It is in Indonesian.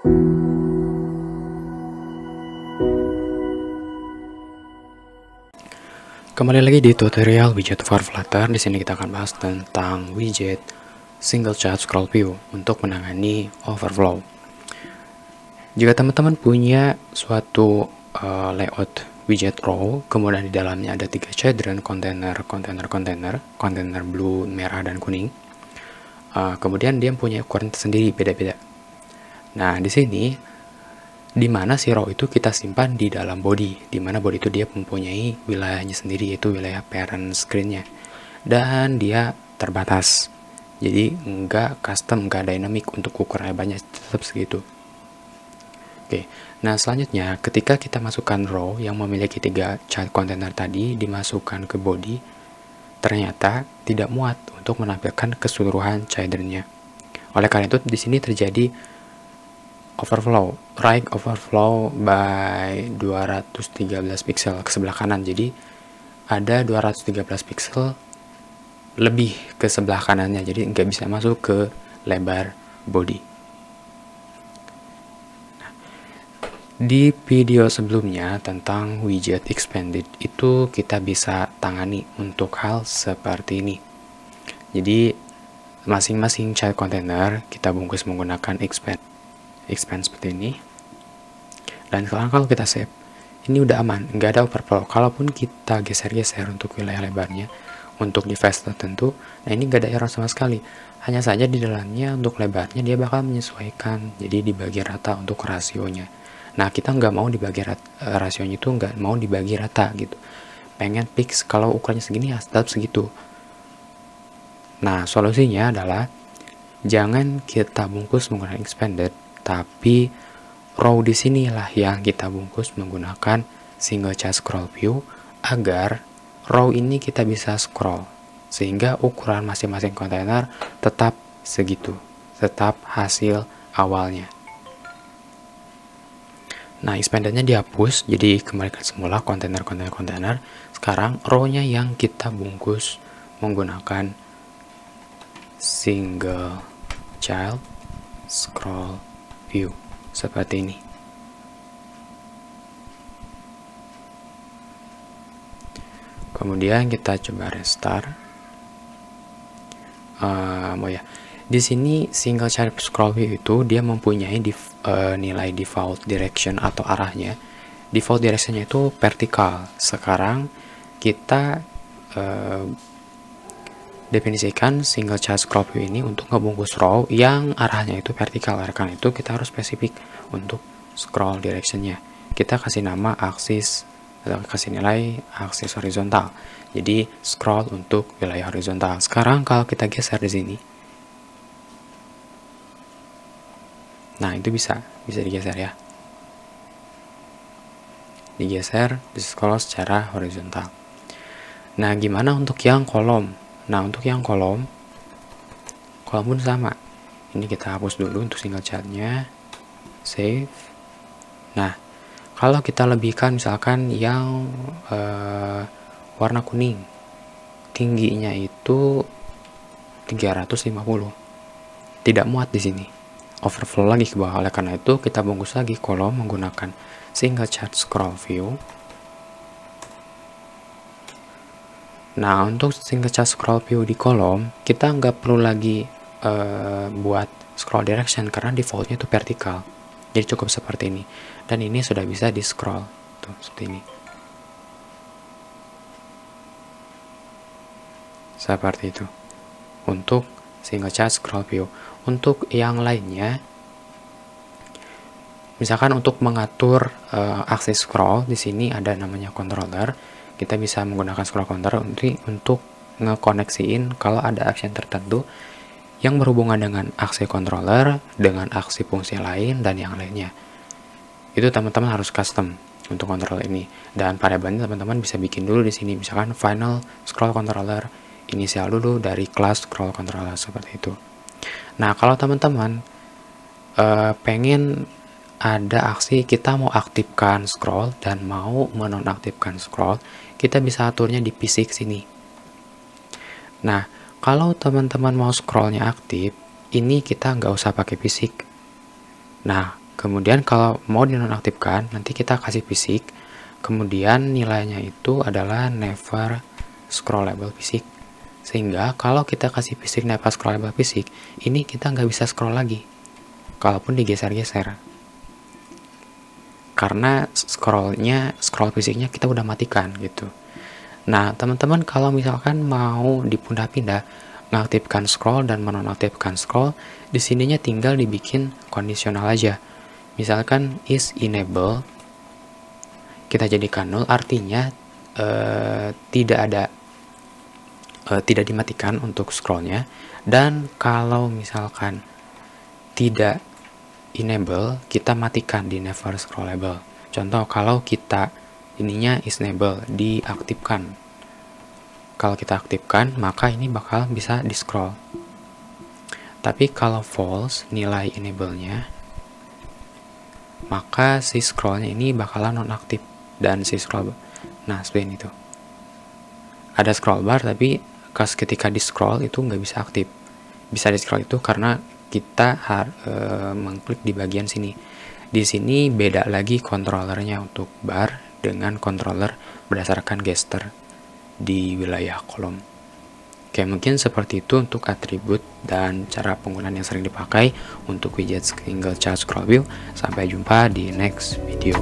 Kembali lagi di tutorial widget for Flutter. Di sini kita akan bahas tentang widget single child scroll view untuk menangani overflow. Jika teman-teman punya suatu layout widget row, kemudian di dalamnya ada 3 children, container blue, merah, dan kuning. Kemudian dia punya ukuran tersendiri beda-beda. Nah, di sini di mana si row itu kita simpan di dalam body, di mana body itu dia mempunyai wilayahnya sendiri, yaitu wilayah parent screen-nya, dan dia terbatas, jadi nggak custom, nggak dynamic untuk ukuran lebarnya, tetap segitu. Oke, nah selanjutnya ketika kita masukkan row yang memiliki 3 child container tadi dimasukkan ke body, ternyata tidak muat untuk menampilkan keseluruhan children-nya. Oleh karena itu di sini terjadi overflow, right overflow by 213 pixel ke sebelah kanan. Jadi ada 213 pixel lebih ke sebelah kanannya, jadi nggak bisa masuk ke lebar body. Nah, di video sebelumnya tentang widget expanded itu kita bisa tangani untuk hal seperti ini. Jadi masing-masing child container kita bungkus menggunakan expand seperti ini, dan sekarang kalau kita save, ini udah aman, nggak ada overflow. Kalaupun kita geser-geser untuk wilayah lebarnya untuk device tertentu, nah ini nggak ada error sama sekali. Hanya saja di dalamnya untuk lebarnya dia bakal menyesuaikan, jadi dibagi rata untuk rasionya. Nah, kita nggak mau dibagi rasionya itu nggak mau dibagi rata gitu, pengen fix kalau ukurannya segini ya tetap segitu. Nah, solusinya adalah jangan kita bungkus menggunakan expanded, tapi row di sinilah yang kita bungkus menggunakan single child scroll view agar row ini kita bisa scroll sehingga ukuran masing-masing kontainer tetap segitu, tetap hasil awalnya. Nah, expandednya dihapus, jadi kembalikan semula kontainer. Sekarang row-nya yang kita bungkus menggunakan single child scroll view seperti ini. Kemudian kita coba restart. Di sini single child scroll view itu dia mempunyai nilai default direction atau arahnya. Default directionnya itu vertikal. Sekarang kita definisikan single child scroll view ini untuk ngebungkus row yang arahnya itu vertikal. Karena itu kita harus spesifik untuk scroll directionnya. Kita kasih nama aksis atau kasih nilai aksis horizontal. Jadi scroll untuk wilayah horizontal. Sekarang kalau kita geser di sini, nah itu bisa digeser ya. Digeser, di scroll secara horizontal. Nah, gimana untuk yang kolom? Nah, untuk yang kolom pun sama. Ini kita hapus dulu untuk single childnya, save. Nah, kalau kita lebihkan misalkan yang warna kuning, tingginya itu 350, tidak muat di sini, overflow lagi ke bawah. Oleh karena itu kita bungkus lagi kolom menggunakan single child scroll view. Nah, untuk single child scroll view di kolom, kita nggak perlu lagi buat scroll direction karena defaultnya itu vertikal. Jadi cukup seperti ini. Dan ini sudah bisa di scroll. Tuh, seperti ini. Seperti itu. Untuk single child scroll view. Untuk yang lainnya, misalkan untuk mengatur akses scroll, di sini ada namanya controller. Kita bisa menggunakan scroll counter untuk ngekoneksiin kalau ada action tertentu yang berhubungan dengan aksi controller, dengan aksi fungsi lain, dan yang lainnya. Itu teman-teman harus custom untuk controller ini. Dan variabelnya teman-teman bisa bikin dulu di sini. Misalkan final scroll controller, inisial dulu dari kelas scroll controller, seperti itu. Nah, kalau teman-teman pengen ada aksi kita mau aktifkan scroll dan mau menonaktifkan scroll, kita bisa aturnya di P6 sini. Nah, kalau teman-teman mau scrollnya aktif, ini kita nggak usah pakai P6. Nah, Kemudian kalau mau dinonaktifkan, nanti kita kasih fisik. Kemudian nilainya itu adalah never scrollable fisik. Sehingga kalau kita kasih fisik never scrollable fisik, ini kita nggak bisa scroll lagi. Kalaupun digeser-geser. Karena scroll fisiknya kita udah matikan gitu. Nah, teman-teman kalau misalkan mau dipindah-pindah, mengaktifkan scroll dan menonaktifkan scroll, di sininya tinggal dibikin kondisional aja. Misalkan is enable, kita jadikan null, artinya tidak dimatikan untuk scrollnya. Dan kalau misalkan tidak enable, kita matikan di never scrollable. Contoh, kalau kita ininya is enable, diaktifkan. Kalau kita aktifkan, maka ini bakal bisa di scroll. Tapi kalau false, nilai enable-nya, maka si scrollnya ini bakalan nonaktif. Dan si scroll, nah seperti ini tuh, ada scroll bar, tapi ketika di scroll itu nggak bisa aktif. Bisa di scroll itu karena kita mengklik di bagian sini. Di sini beda lagi kontrolernya untuk bar dengan controller berdasarkan gesture di wilayah kolom. Oke, mungkin seperti itu untuk atribut dan cara penggunaan yang sering dipakai untuk widget single chat scroll view. Sampai jumpa di next video.